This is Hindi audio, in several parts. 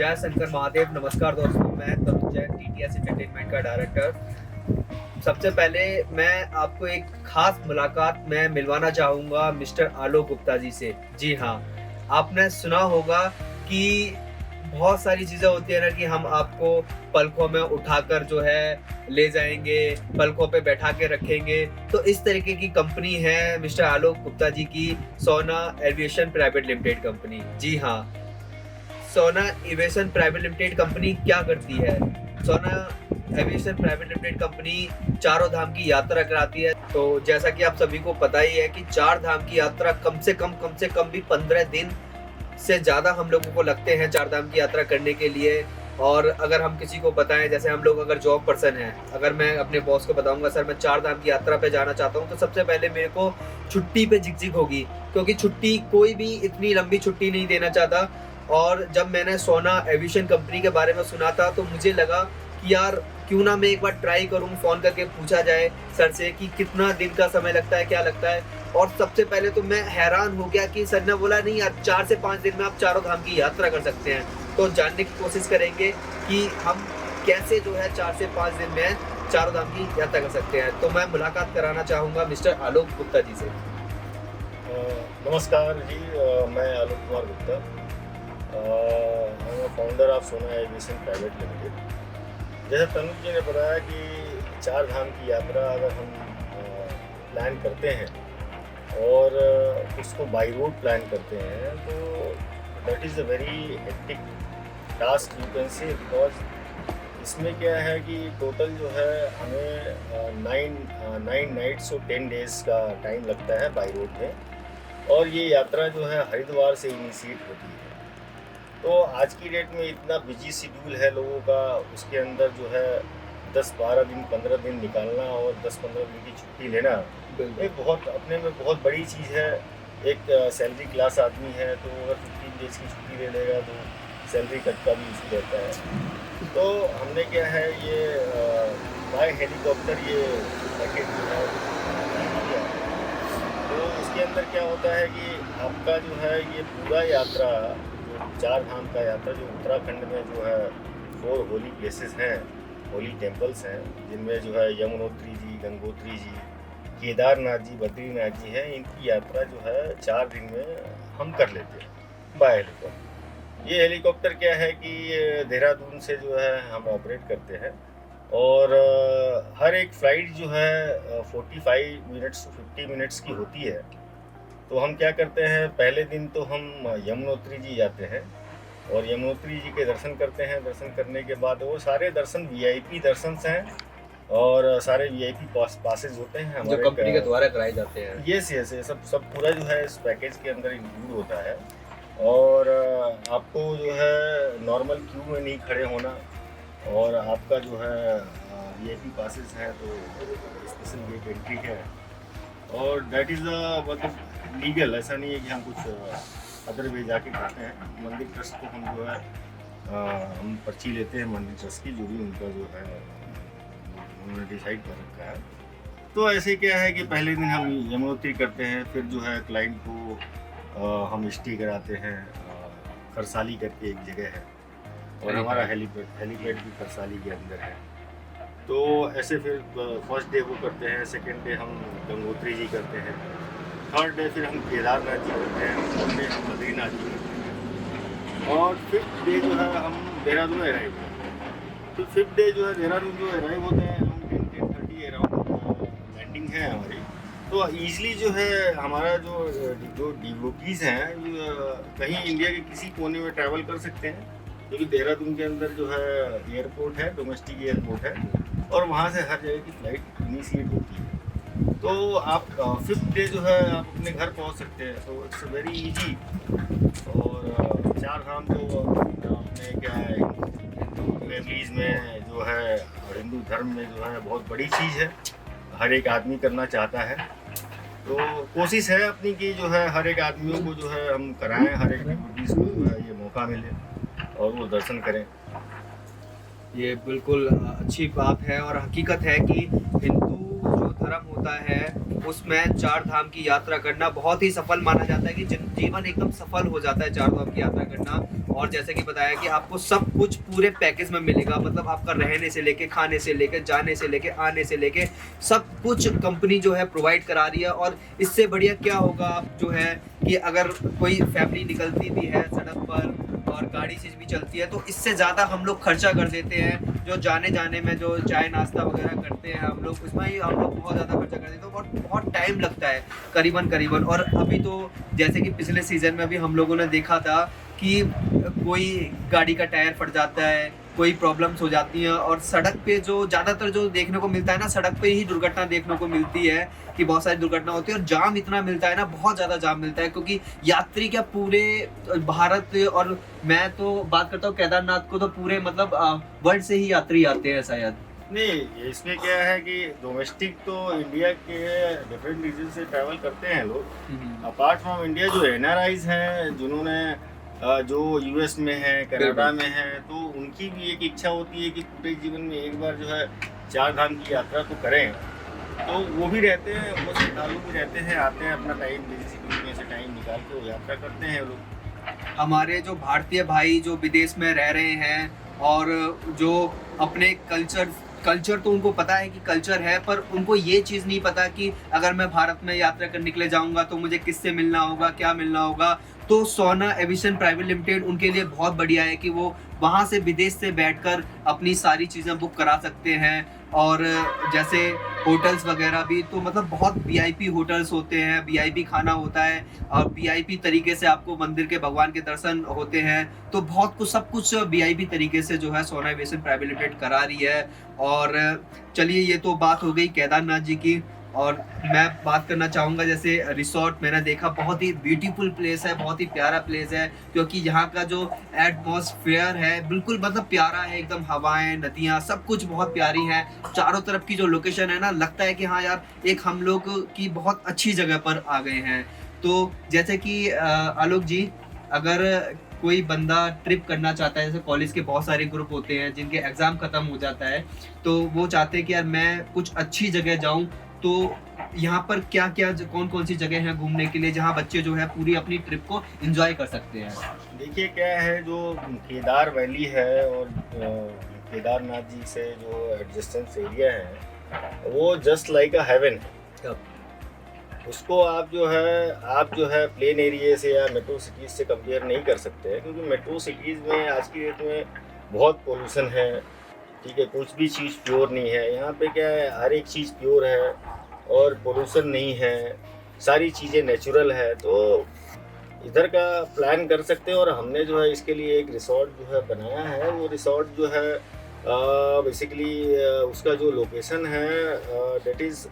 जय शंकर महादेव। नमस्कार दोस्तों, मैं तरुण जैन, टीटीएस एंटरटेनमेंट का डायरेक्टर। सबसे पहले मैं आपको एक खास मुलाकात में मिलवाना चाहूँगा मिस्टर आलोक गुप्ता जी से। जी हाँ, आपने सुना होगा कि बहुत सारी चीज़ें होती है ना कि हम आपको पलकों में उठाकर जो है ले जाएँगे, पलकों पे बैठा के रखेंगे। तो इस तरीके की कंपनी है मिस्टर आलोक गुप्ता जी की सोना एविएशन प्राइवेट लिमिटेड कंपनी। जी हाँ, सोना एविएशन प्राइवेट लिमिटेड कंपनी क्या करती है? सोना एविएशन प्राइवेट लिमिटेड कंपनी चारों धाम की यात्रा कराती है। तो जैसा कि आप सभी को पता ही है कि चार धाम की यात्रा कम से कम भी 15 दिन से ज़्यादा हम लोगों को लगते हैं चार धाम की यात्रा करने के लिए। और अगर हम किसी को बताएं, जैसे हम लोग अगर जॉब पर्सन हैं, अगर मैं अपने बॉस को बताऊंगा सर मैं चार धाम की यात्रा पे जाना चाहता हूं, तो सबसे पहले मेरे को छुट्टी पे झिकझिक होगी, क्योंकि छुट्टी कोई भी इतनी लंबी छुट्टी नहीं देना चाहता। और जब मैंने सोना एविएशन कंपनी के बारे में सुना था तो मुझे लगा कि यार क्यों ना मैं एक बार ट्राई करूं, फ़ोन करके पूछा जाए सर से कि कितना दिन का समय लगता है, क्या लगता है। और सबसे पहले तो मैं हैरान हो गया कि सर ने बोला नहीं यार 4 से 5 दिन में आप चारों धाम की यात्रा कर सकते हैं। तो जानने की कोशिश करेंगे कि हम कैसे जो है 4 से 5 दिन में चारों धाम की यात्रा कर सकते हैं। तो मैं मुलाकात कराना चाहूँगा मिस्टर आलोक गुप्ता जी से। नमस्कार जी, मैं Alok Kumar Gupta, I am founder of Sona aviation private limited. जैसे तनुज जी ने बताया कि चार धाम की यात्रा अगर हम प्लान करते हैं और उसको बाई रोड प्लान करते हैं तो that is a very hectic task you can say, because इसमें क्या है कि टोटल जो है हमें 9 नाइट्स और 10 डेज़ का टाइम लगता है बाई रोड में। और ये यात्रा जो है हरिद्वार से इनिशिएट होती है। तो आज की डेट में इतना बिजी शेड्यूल है लोगों का, उसके अंदर जो है 10-12 दिन 15 दिन निकालना और 10-15 दिन की छुट्टी लेना एक बहुत अपने में बहुत बड़ी चीज़ है। एक सैलरी क्लास आदमी है तो अगर 15 डेज़ की छुट्टी ले लेगा तो सैलरी कट का भी इशू रहता है। तो हमने क्या है ये बाय हेलीकॉप्टर ये पैकेज जो है किया। तो इसके अंदर क्या होता है कि आपका जो है ये पूरा यात्रा जो चार धाम का यात्रा जो उत्तराखंड में जो है 4 होली प्लेसेस हैं, होली टेम्पल्स हैं, जिनमें जो है यमुनोत्री जी, गंगोत्री जी, केदारनाथ जी, बद्रीनाथ जी हैं। इनकी यात्रा जो है 4 दिन में हम कर लेते हैं बाय हेलीकॉप्टर। ये हेलीकॉप्टर क्या है कि देहरादून से जो है हम ऑपरेट करते हैं और हर एक फ़्लाइट जो है 45 मिनट्स टू 50 मिनट्स की होती है। तो हम क्या करते हैं, पहले दिन तो हम यमुनोत्री जी जाते हैं और यमुनोत्री जी के दर्शन करते हैं। दर्शन करने के बाद वो सारे दर्शन वीआईपी दर्शन हैं और सारे वीआईपी पासेज होते हैं हमारे जो कंपनी के द्वारा कराए जाते हैं। यस यस, ये सब पूरा जो है इस पैकेज के अंदर इंक्लूड होता है। और आपको जो है नॉर्मल क्यू में नहीं खड़े होना और आपका जो है वीआईपी पासेस हैं तो स्पेशल गेट एंट्री है और दैट इज़ मतलब लीगल। ऐसा नहीं है कि हम कुछ अदर वे जाके करते हैं। मंदिर ट्रस्ट को हम जो है हम पर्ची लेते हैं मंदिर ट्रस्ट की, जो भी उनका जो है उन्होंने डिसाइड कर रखा है। तो ऐसे क्या है कि पहले दिन हम यमुनोत्री करते हैं, फिर जो है क्लाइंट को हम स्टे कराते हैं। खरसाली करके एक जगह है और हमारा हेलीपैड भी खरसाली के अंदर है। तो ऐसे फिर फर्स्ट डे वो करते हैं, सेकेंड डे हम गंगोत्री जी करते हैं, थर्ड डे फिर हम केदारनाथ जी करते हैं, फोर्थ डे हम बद्रीनाथ जी करते हैं और फिफ्थ डे जो है हम देहरादून अराइव होते हैं। तो फिफ्थ डे जो है देहरादून जो अराइव होते हैं हम 10-10:30 अराउंड लैंडिंग है हमारी। तो ईज़िली जो है हमारा जो डिवोटीज़ हैं कहीं इंडिया के किसी कोने में ट्रैवल कर सकते हैं, क्योंकि देहरादून के अंदर जो है एयरपोर्ट है, डोमेस्टिक एयरपोर्ट है और वहाँ से हर जगह की फ़्लाइट इनिशिएट होती है। तो आप फिफ्थ डे जो है आप अपने घर पहुँच सकते हैं। तो इट्स वेरी इजी। और चार धाम तो अपने क्या है हिंदू फैमिलीज़ में जो है और हिंदू धर्म में जो है बहुत बड़ी चीज़ है, हर एक आदमी करना चाहता है। तो कोशिश है अपनी कि जो है हर एक आदमियों को जो है हम कराएं, हर एक डिवोटीज़ को जो है ये मौका मिले और वो दर्शन करें। ये बिल्कुल अच्छी बात है और हकीकत है कि हिंदू जो धर्म धर्म होता है उसमें चार धाम की यात्रा करना बहुत ही सफल माना जाता है कि जीवन एकदम सफल हो जाता है चार धाम की यात्रा करना। और जैसे कि बताया कि आपको सब कुछ पूरे पैकेज में मिलेगा, मतलब आपका रहने से लेके, खाने से लेके, जाने से लेके, आने से लेके सब कुछ कंपनी जो है प्रोवाइड करा रही है। और इससे बढ़िया क्या होगा जो है कि अगर कोई फैमिली निकलती भी है सड़क पर और गाड़ी से भी चलती है तो इससे ज़्यादा हम लोग खर्चा कर देते हैं। जो जाने में जो चाय नाश्ता वगैरह करते हैं हम लोग, उसमें ही हम लोग बहुत ज़्यादा खर्चा कर देते हैं और बहुत टाइम लगता है करीबन। और अभी तो जैसे कि पिछले सीज़न में भी हम लोगों ने देखा था कि कोई गाड़ी का टायर फट जाता है, कोई प्रॉब्लम्स हो जाती हैं। और सड़क पे जो ज़्यादातर जो देखने को मिलता है ना, सड़क पे ही दुर्घटना देखने को मिलती है कि बहुत सारी दुर्घटना होती है। और जाम इतना मिलता है ना, बहुत ज़्यादा जाम मिलता है, क्योंकि यात्री क्या पूरे भारत, और मैं तो बात करता हूँ केदारनाथ को, तो पूरे मतलब वर्ल्ड से ही यात्री आते हैं शायद। नहीं, इसमें क्या है कि डोमेस्टिक तो इंडिया के डिफरेंट रीजन से ट्रैवल करते हैं लोग। अपार्ट फ्रॉम इंडिया जो एनआरआईज हैं, जिन्होंने जो यूएस में है, कनाडा में है, तो उनकी भी एक इच्छा होती है कि पूरे जीवन में एक बार जो है चार धाम की यात्रा तो करें। तो वो भी रहते हैं, वो श्रद्धालु भी रहते हैं, आते हैं अपना टाइम, बिजी शेड्यूल में से टाइम निकाल के वो यात्रा करते हैं लोग। हमारे जो भारतीय भाई जो विदेश में रह रहे हैं और जो अपने कल्चर तो उनको पता है कि कल्चर है, पर उनको ये चीज़ नहीं पता कि अगर मैं भारत में यात्रा कर निकले जाऊंगा तो मुझे किससे मिलना होगा, क्या मिलना होगा। तो सोना एविएशन प्राइवेट लिमिटेड उनके लिए बहुत बढ़िया है कि वो वहाँ से विदेश से बैठकर अपनी सारी चीज़ें बुक करा सकते हैं। और जैसे होटल्स वगैरह भी, तो मतलब बहुत वीआईपी होटल्स होते हैं, वीआईपी खाना होता है और वीआईपी तरीके से आपको मंदिर के भगवान के दर्शन होते हैं। तो बहुत कुछ, सब कुछ वीआईपी तरीके से जो है सोना एविएशन प्राइवेट लिमिटेड करा रही है। और चलिए, ये तो बात हो गई केदारनाथ जी की। और मैं बात करना चाहूँगा जैसे रिसोर्ट मैंने देखा, बहुत ही ब्यूटीफुल प्लेस है, बहुत ही प्यारा प्लेस है, क्योंकि यहाँ का जो एटमॉस्फेयर है बिल्कुल मतलब प्यारा है एकदम। हवाएं, नदियाँ, सब कुछ बहुत प्यारी हैं। चारों तरफ की जो लोकेशन है ना, लगता है कि हाँ यार, एक हम लोग की बहुत अच्छी जगह पर आ गए हैं। तो जैसे कि आलोक जी, अगर कोई बंदा ट्रिप करना चाहता है, जैसे कॉलेज के बहुत सारे ग्रुप होते हैं जिनके एग्ज़ाम ख़त्म हो जाता है, तो वो चाहते हैं कि यार मैं कुछ अच्छी जगह जाऊं, तो यहाँ पर क्या क्या, कौन कौन सी जगह हैं घूमने के लिए जहाँ बच्चे जो है पूरी अपनी ट्रिप को एंजॉय कर सकते हैं? देखिए क्या है, जो केदार वैली है और केदारनाथ जी से जो एडजेसेंट एरिया है, वो जस्ट लाइक अ हेवन है। उसको आप जो है प्लेन एरिया से या मेट्रो सिटीज़ से कंपेयर नहीं कर सकते हैं, क्योंकि मेट्रो सिटीज़ में आज की डेट में बहुत पोल्यूशन है, ठीक है, कुछ भी चीज़ प्योर नहीं है। यहाँ पे क्या है, हर एक चीज़ प्योर है और पोल्यूशन नहीं है, सारी चीज़ें नेचुरल है। तो इधर का प्लान कर सकते हैं। और हमने जो है इसके लिए एक रिसोर्ट जो है बनाया है। वो रिसोर्ट जो है बेसिकली उसका जो लोकेशन है डेट इज़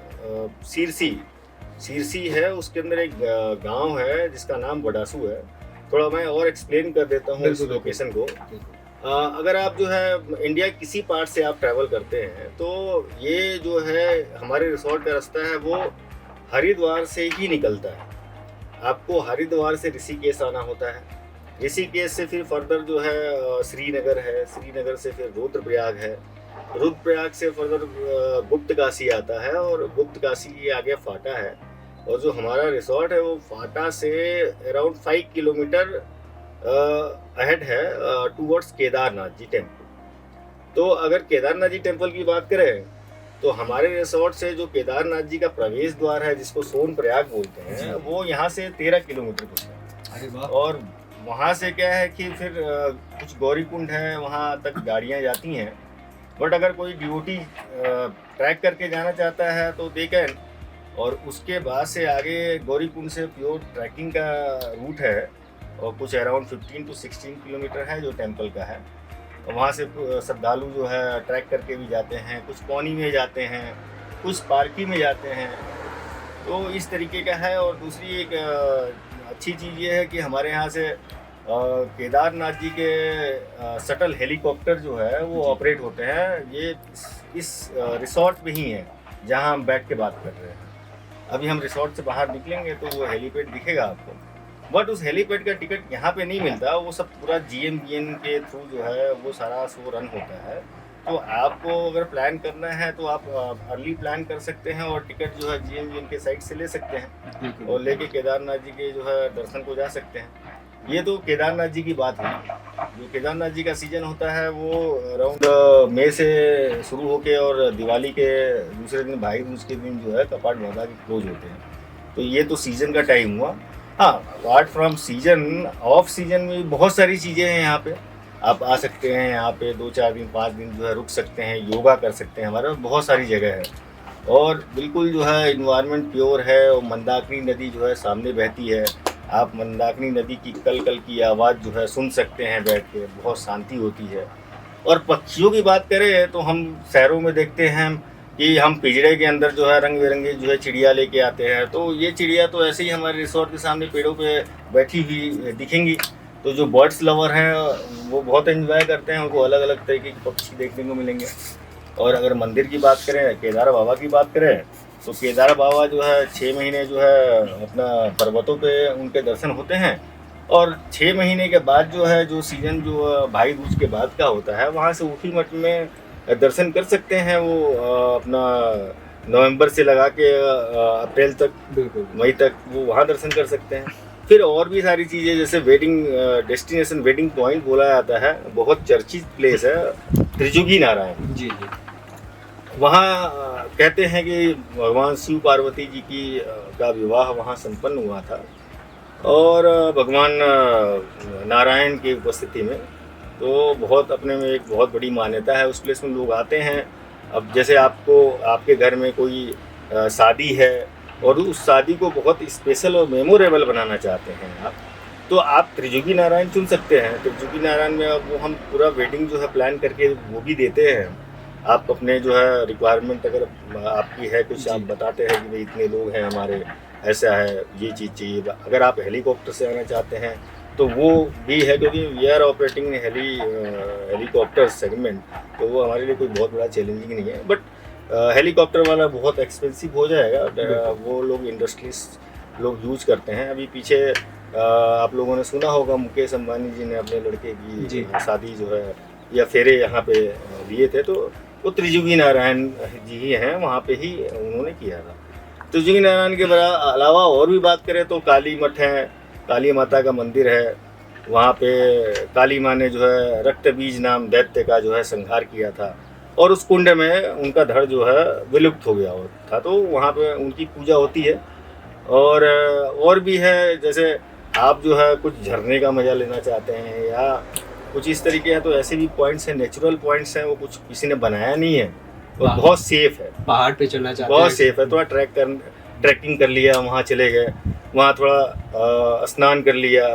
सीरसी है। उसके अंदर एक गांव है जिसका नाम बडासू है। थोड़ा मैं और एक्सप्लेन कर देता हूँ इस लोकेशन को। अगर आप जो है इंडिया किसी पार्ट से आप ट्रैवल करते हैं, तो ये जो है हमारे रिसोर्ट का रास्ता है वो हरिद्वार से ही निकलता है। आपको हरिद्वार से ऋषिकेश आना होता है, ऋषिकेश से फिर फर्दर जो है श्रीनगर है, श्रीनगर से फिर रुद्रप्रयाग है, रुद्रप्रयाग से फर्दर गुप्त काशी आता है और गुप्त काशी के आगे फाटा है। और जो हमारा रिसोर्ट है वो फाटा से अराउंड 5 किलोमीटर अहेड है टूवर्ड्स केदारनाथ जी टेम्पल। तो अगर केदारनाथ जी टेम्पल की बात करें तो हमारे रिसोर्ट से जो केदारनाथ जी का प्रवेश द्वार है, जिसको सोनप्रयाग बोलते हैं, वो यहाँ से 13 किलोमीटर कुछ है। और वहाँ से क्या है कि फिर कुछ गौरीकुंड है, वहाँ तक गाड़ियाँ जाती हैं। बट अगर कोई डिवोटी ट्रैक करके जाना चाहता है तो दे कैन। और उसके बाद से आगे गौरीकुंड से प्योर ट्रैकिंग का रूट है और कुछ अराउंड 15 to 16 किलोमीटर है जो टेम्पल का है। वहाँ से श्रद्धालु जो है ट्रैक करके भी जाते हैं, कुछ पौनी में जाते हैं, कुछ पार्की में जाते हैं। तो इस तरीके का है। और दूसरी एक अच्छी चीज़ ये है कि हमारे यहाँ से केदारनाथ जी के शटल हेलीकॉप्टर जो है वो ऑपरेट होते हैं। ये इस रिसोर्ट में ही है जहाँ हम बैठ के बात कर रहे हैं। अभी हम रिसोर्ट से बाहर निकलेंगे तो वो हेलीपैड दिखेगा आपको। बट उस हेलीपैड का टिकट यहाँ पे नहीं मिलता, वो सब पूरा GMBN के थ्रू जो है वो सारा शो रन होता है। तो आपको अगर प्लान करना है तो आप अर्ली प्लान कर सकते हैं और टिकट जो है GMGN के साइट से ले सकते हैं और लेके केदारनाथ जी के जो है दर्शन को जा सकते हैं। ये तो केदारनाथ जी की बात है। जो केदारनाथ जी का सीजन होता है वो अराउंड मई से शुरू होके और दिवाली के दूसरे दिन भाई दूज के दिन जो है कपाट बाबा के क्लोज होते हैं। तो ये तो सीजन का टाइम हुआ। हाँ, apart from season, off season में बहुत सारी चीज़ें हैं यहाँ पे। आप आ सकते हैं यहाँ पे 2-4 दिन 5 दिन जो है रुक सकते हैं, योगा कर सकते हैं। हमारे पास बहुत सारी जगह है और बिल्कुल जो है इन्वायरमेंट प्योर है और मंदाकिनी नदी जो है सामने बहती है। आप मंदाकिनी नदी की कल कल की आवाज़ जो है सुन सकते हैं बैठ के, बहुत शांति होती है। और पक्षियों की बात करें तो हम शहरों में देखते हैं कि हम पिंजरे के अंदर जो है रंग बिरंगी जो है चिड़िया लेके आते हैं, तो ये चिड़िया तो ऐसे ही हमारे रिसोर्ट के सामने पेड़ों पे बैठी हुई दिखेंगी। तो जो बर्ड्स लवर हैं वो बहुत एंजॉय करते हैं, उनको अलग अलग तरीके के पक्षी देखने को मिलेंगे। और अगर मंदिर की बात करें, केदार बाबा की बात करें, तो केदार बाबा जो है 6 महीने जो है अपना पर्वतों पे उनके दर्शन होते हैं। और 6 महीने के बाद जो है जो सीजन जो भाई दूज के बाद का होता है, वहाँ से ऊखी मठ में दर्शन कर सकते हैं। वो अपना नवंबर से लगा के अप्रैल तक, बिल्कुल मई तक वो वहाँ दर्शन कर सकते हैं। फिर और भी सारी चीज़ें जैसे वेडिंग डेस्टिनेशन, वेडिंग पॉइंट बोला जाता है, बहुत चर्चित प्लेस है त्रिजुगी नारायण। जी जी। वहाँ कहते हैं कि भगवान शिव पार्वती जी की का विवाह वहाँ संपन्न हुआ था और भगवान नारायण की उपस्थिति में। तो बहुत अपने में एक बहुत बड़ी मान्यता है उस प्लेस में, लोग आते हैं। अब जैसे आपके घर में कोई शादी है और उस शादी को बहुत स्पेशल और मेमोरेबल बनाना चाहते हैं आप, तो आप त्रिजुगी नारायण चुन सकते हैं। त्रिजुगी नारायण में अब वो हम पूरा वेडिंग जो है प्लान करके वो भी देते हैं। आप अपने जो है रिक्वायरमेंट अगर आपकी है कुछ, आप बताते हैं कि भाई इतने लोग हैं हमारे, ऐसा है, ये चीज़ चाहिए। अगर आप हेलीकॉप्टर से आना चाहते हैं तो वो भी है, क्योंकि we are operating in helicopter segment, तो वो हमारे लिए कोई बहुत बड़ा चैलेंजिंग नहीं है। बट हेलीकॉप्टर वाला बहुत एक्सपेंसिव हो जाएगा, वो लोग इंडस्ट्रीज लोग यूज करते हैं। अभी पीछे आप लोगों ने सुना होगा मुकेश अंबानी जी ने अपने लड़के की शादी जो है या फेरे यहाँ पे लिए थे, तो वो त्रिजुगी नारायण जी ही हैं, वहाँ पे ही उन्होंने किया था। त्रिजुगी नारायण के अलावा और भी बात करें तो काली मठ है, काली माता का मंदिर है। वहाँ पे काली माँ ने जो है रक्त बीज नाम दैत्य का जो है संहार किया था और उस कुंड में उनका धड़ जो है विलुप्त हो गया था, तो वहाँ पे उनकी पूजा होती है। और भी है, जैसे आप जो है कुछ झरने का मज़ा लेना चाहते हैं या कुछ इस तरीके हैं, तो ऐसे भी पॉइंट्स हैं, नेचुरल पॉइंट्स हैं, वो कुछ किसी ने बनाया नहीं है और बहुत सेफ है। पहाड़ पे चलना चाहते हैं, बहुत सेफ है। थोड़ा ट्रैकिंग कर लिया, वहाँ चले गए, वहाँ थोड़ा स्नान कर लिया,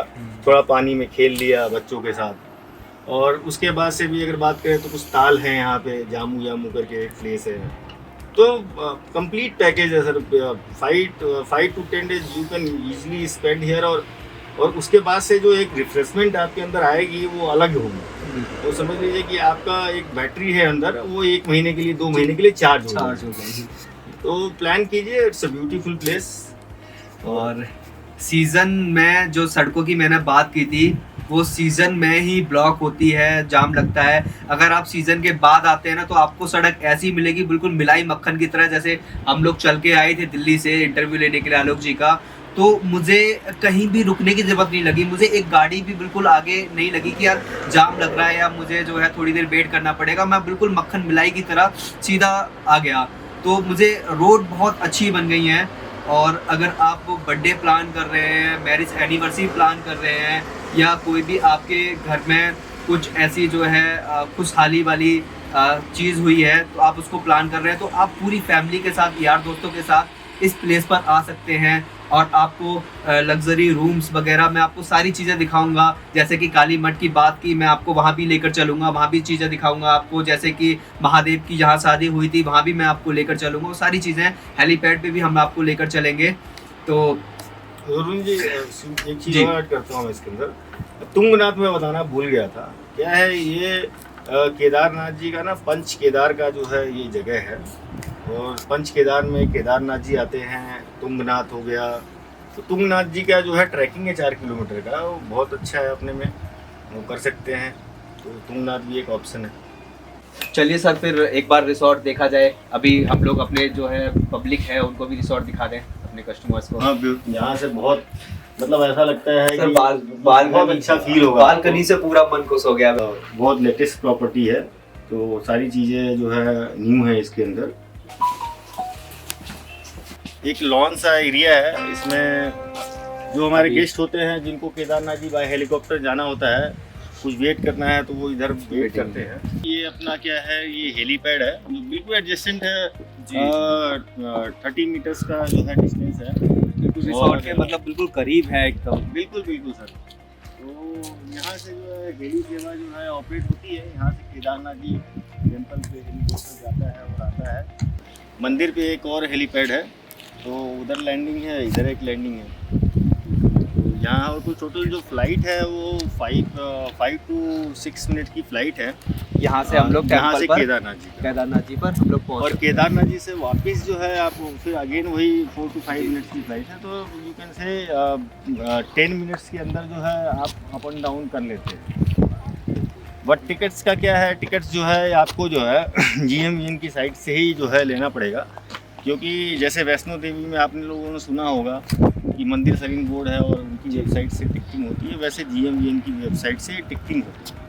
थोड़ा पानी में खेल लिया बच्चों के साथ। और उसके बाद से भी अगर बात करें तो कुछ ताल हैं यहाँ पे, जामू करके एक प्लेस है। तो कंप्लीट पैकेज है sir. 5 to 10 days you can easily spend here. और उसके बाद से जो एक रिफ्रेशमेंट आपके अंदर आएगी वो अलग होगी। तो समझ लीजिए कि आपका एक बैटरी है अंदर, वो 1 महीने के लिए 2 महीने के लिए चार्ज हो जाएगी। तो प्लान कीजिए, इट्स अ ब्यूटीफुल प्लेस। और सीजन में जो सड़कों की मैंने बात की थी, वो सीजन में ही ब्लॉक होती है, जाम लगता है। अगर आप सीजन के बाद आते हैं ना, तो आपको सड़क ऐसी मिलेगी बिल्कुल मिलाई मक्खन की तरह। जैसे हम लोग चल के आए थे दिल्ली से इंटरव्यू लेने के लिए आलोक जी का, तो मुझे कहीं भी रुकने की जरूरत नहीं लगी। मुझे एक गाड़ी भी बिल्कुल आगे नहीं लगी कि यार जाम लग रहा है या मुझे जो है थोड़ी देर वेट करना पड़ेगा। मैं बिल्कुल मक्खन मिलाई की तरह सीधा आ गया। तो मुझे रोड बहुत अच्छी बन गई हैं। और अगर आप बर्थडे प्लान कर रहे हैं, मैरिज एनिवर्सरी प्लान कर रहे हैं, या कोई भी आपके घर में कुछ ऐसी जो है खुशहाली वाली चीज़ हुई है, तो आप उसको प्लान कर रहे हैं, तो आप पूरी फैमिली के साथ, यार दोस्तों के साथ इस प्लेस पर आ सकते हैं। और आपको लग्जरी रूम्स वगैरह मैं आपको सारी चीज़ें दिखाऊंगा। जैसे कि काली मठ की बात की, मैं आपको वहाँ भी लेकर चलूँगा, वहाँ भी चीज़ें दिखाऊंगा आपको। जैसे कि महादेव की जहाँ शादी हुई थी, वहाँ भी मैं आपको लेकर चलूँगा। वो सारी चीज़ें हेलीपैड पे भी हम आपको लेकर चलेंगे। तो अरुण जी, एक चीज़ और ऐड करता हूँ इसके अंदर। तुंगनाथ में बताना भूल गया था, क्या है ये केदारनाथ जी का ना पंच केदार का जो है ये जगह है। और पंच केदार में केदारनाथ जी आते हैं, तुंगनाथ हो गया। तो तुंगनाथ जी का जो है ट्रैकिंग है 4 किलोमीटर का, वो बहुत अच्छा है, अपने में वो कर सकते हैं। तो तुंगनाथ भी एक ऑप्शन है। चलिए सर, फिर एक बार रिसोर्ट देखा जाए। अभी हम लोग अपने जो है पब्लिक है उनको भी रिसोर्ट दिखा दें, अपने कस्टमर्स को। हाँ, यहाँ से बहुत मतलब ऐसा लगता है सर कि बालकनी बहुत अच्छा फील होगा। बालकनी से पूरा मन खुश हो गया। बहुत लेटेस्ट प्रॉपर्टी है, तो सारी चीज़ें जो है न्यू है इसके अंदर। एक लॉन सा एरिया है, इसमें जो हमारे गेस्ट होते हैं जिनको केदारनाथ जी बाय हेलीकॉप्टर जाना होता है, कुछ वेट करना है तो वो इधर वेट करते हैं। ये अपना क्या है, ये हेलीपैड है जो बिल्कुल एडजेसेंट है, 30 मीटर्स का जो है डिस्टेंस है रिसोर्ट के मतलब बिल्कुल करीब है एकदम। बिल्कुल बिल्कुल सर। तो यहाँ से जो है हेली सेवा जो है ऑपरेट होती है। यहाँ से केदारनाथ जी टेम्पल पे हेलीकॉप्टर जाता है और आता है। मंदिर पे एक और हेलीपैड है, तो उधर लैंडिंग है, इधर एक लैंडिंग है। यहाँ और कुछ टोटल जो फ्लाइट है वो 5 to 6 मिनट की फ़्लाइट है। यहाँ से हम लोग यहाँ से टेम्पल पर केदारनाथ जी पर हम लोग पहुँच, और केदारनाथ जी से वापस जो है आप फिर अगेन वही 4 to 5 मिनट्स की फ़्लाइट है। तो यू कैन से 10 मिनट्स के अंदर जो है आप अप एंड डाउन कर लेते हैं। बट टिकट्स का क्या है, टिकट्स जो है आपको जो है GMVN की साइट से ही जो है लेना पड़ेगा, क्योंकि जैसे वैष्णो देवी में आपने लोगों ने सुना होगा कि मंदिर सर्विंग बोर्ड है और उनकी वेबसाइट से टिकटिंग होती है, वैसे GMVN की वेबसाइट से टिकटिंग होती है।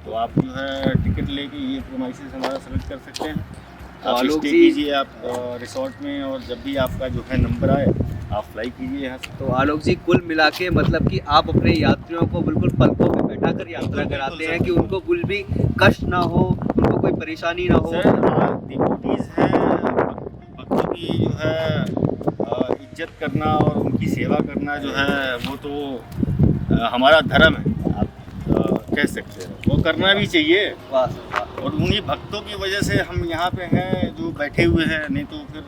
तो आप जो है टिकट लेके ये प्रीमाइसेस हमारा सेलेक्ट कर सकते हैं। आप स्टे कीजिए आप रिसोर्ट में, और जब भी आपका जो है नंबर आए आप फ्लाई कीजिए यहाँ से। तो आलोक जी, कुल मिला के मतलब कि आप अपने यात्रियों को बिल्कुल पलकों पे बैठा कर यात्रा कराते हैं कि उनको कुछ भी कष्ट ना हो, उनको कोई परेशानी ना हो। सर डिवोटीज हैं, भक्तों की जो है इज्जत करना और उनकी सेवा करना जो है वो तो हमारा धर्म है, आप कह सकते हैं, वो करना भी चाहिए। और उन्हीं भक्तों की वजह से हम यहाँ पे हैं जो बैठे हुए हैं, नहीं तो फिर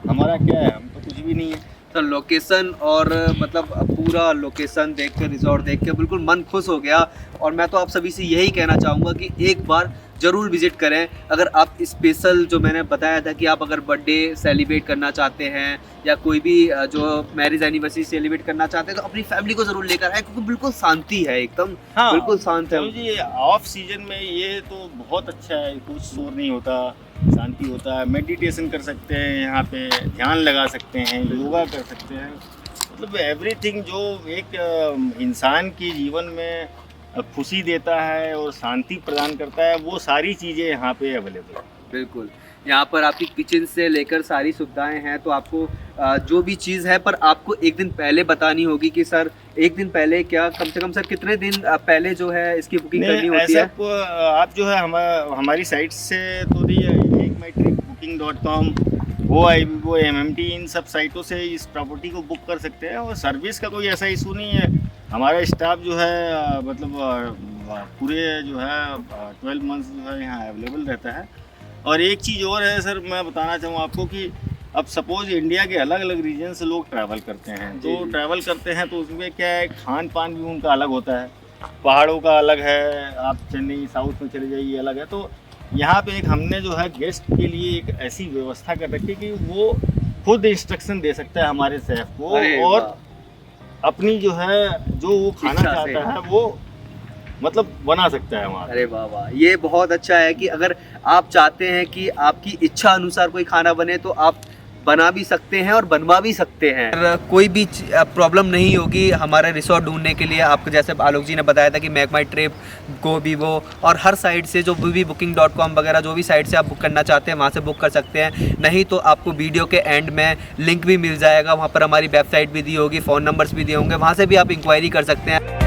हमारा क्या है, हम तो कुछ भी नहीं है। तो लोकेशन और मतलब पूरा लोकेशन देख के, रिजॉर्ट देख के बिल्कुल मन खुश हो गया। और मैं तो आप सभी से यही कहना चाहूँगा कि एक बार ज़रूर विज़िट करें। अगर आप स्पेशल जो मैंने बताया था कि आप अगर बर्थडे सेलिब्रेट करना चाहते हैं या कोई भी जो मैरिज एनिवर्सरी सेलिब्रेट करना चाहते हैं, तो अपनी फैमिली को ज़रूर लेकर आए, क्योंकि बिल्कुल शांति है एकदम। हाँ, बिल्कुल शांत है जी। ऑफ सीजन में ये तो बहुत अच्छा है, कुछ शोर नहीं होता, शांति होता है। मेडिटेशन कर सकते हैं यहाँ पे, ध्यान लगा सकते हैं, योगा कर सकते हैं, मतलब एवरीथिंग जो एक इंसान के जीवन में खुशी देता है और शांति प्रदान करता है, वो सारी चीज़ें यहाँ पे अवेलेबल है। बिल्कुल, यहाँ पर आपकी किचन से लेकर सारी सुविधाएं हैं। तो आपको जो भी चीज़ है, पर आपको एक दिन पहले बतानी होगी कि सर एक दिन पहले क्या, कम से कम सर कितने दिन पहले जो है इसकी बुकिंग करनी होती है? आप जो है हमारी साइट से तो MakeMyTripBooking.com, GoIbibo, MMT, इन सब साइटों से इस प्रॉपर्टी को बुक कर सकते हैं। और सर्विस का कोई ऐसा इशू नहीं है। हमारा स्टाफ जो है मतलब पूरे जो है 12 मंथ्स जो है यहाँ अवेलेबल रहता है। और एक चीज़ और है सर, मैं बताना चाहूँ आपको कि अब सपोज इंडिया के अलग अलग रीजन से लोग ट्रैवल करते हैं, तो ट्रैवल करते हैं तो उसमें क्या है, खान पान भी उनका अलग होता है, पहाड़ों का अलग है, आप चेन्नई साउथ में चले जाइए अलग है। तो यहाँ पे एक हमने जो है गेस्ट के लिए एक ऐसी व्यवस्था कर रखी है कि वो खुद इंस्ट्रक्शन दे सकता है हमारे शेफ को, और अपनी जो है जो वो खाना चाहता है वो मतलब बना सकता है हमारा। अरे वाह वाह, ये बहुत अच्छा है कि अगर आप चाहते हैं कि आपकी इच्छा अनुसार कोई खाना बने तो आप बना भी सकते हैं और बनवा भी सकते हैं। कोई भी प्रॉब्लम नहीं होगी हमारे रिसोर्ट ढूंढने के लिए। आपको जैसे आलोक जी ने बताया था कि MakeMyTrip, GoIbibo और हर साइट से जो भी Booking.com वगैरह जो भी साइट से आप बुक करना चाहते हैं वहाँ से बुक कर सकते हैं। नहीं तो आपको वीडियो के एंड में लिंक भी मिल जाएगा, वहाँ पर हमारी वेबसाइट भी दी होगी, फ़ोन नंबर्स भी दिए होंगे, वहाँ से भी आप इंक्वायरी कर सकते हैं।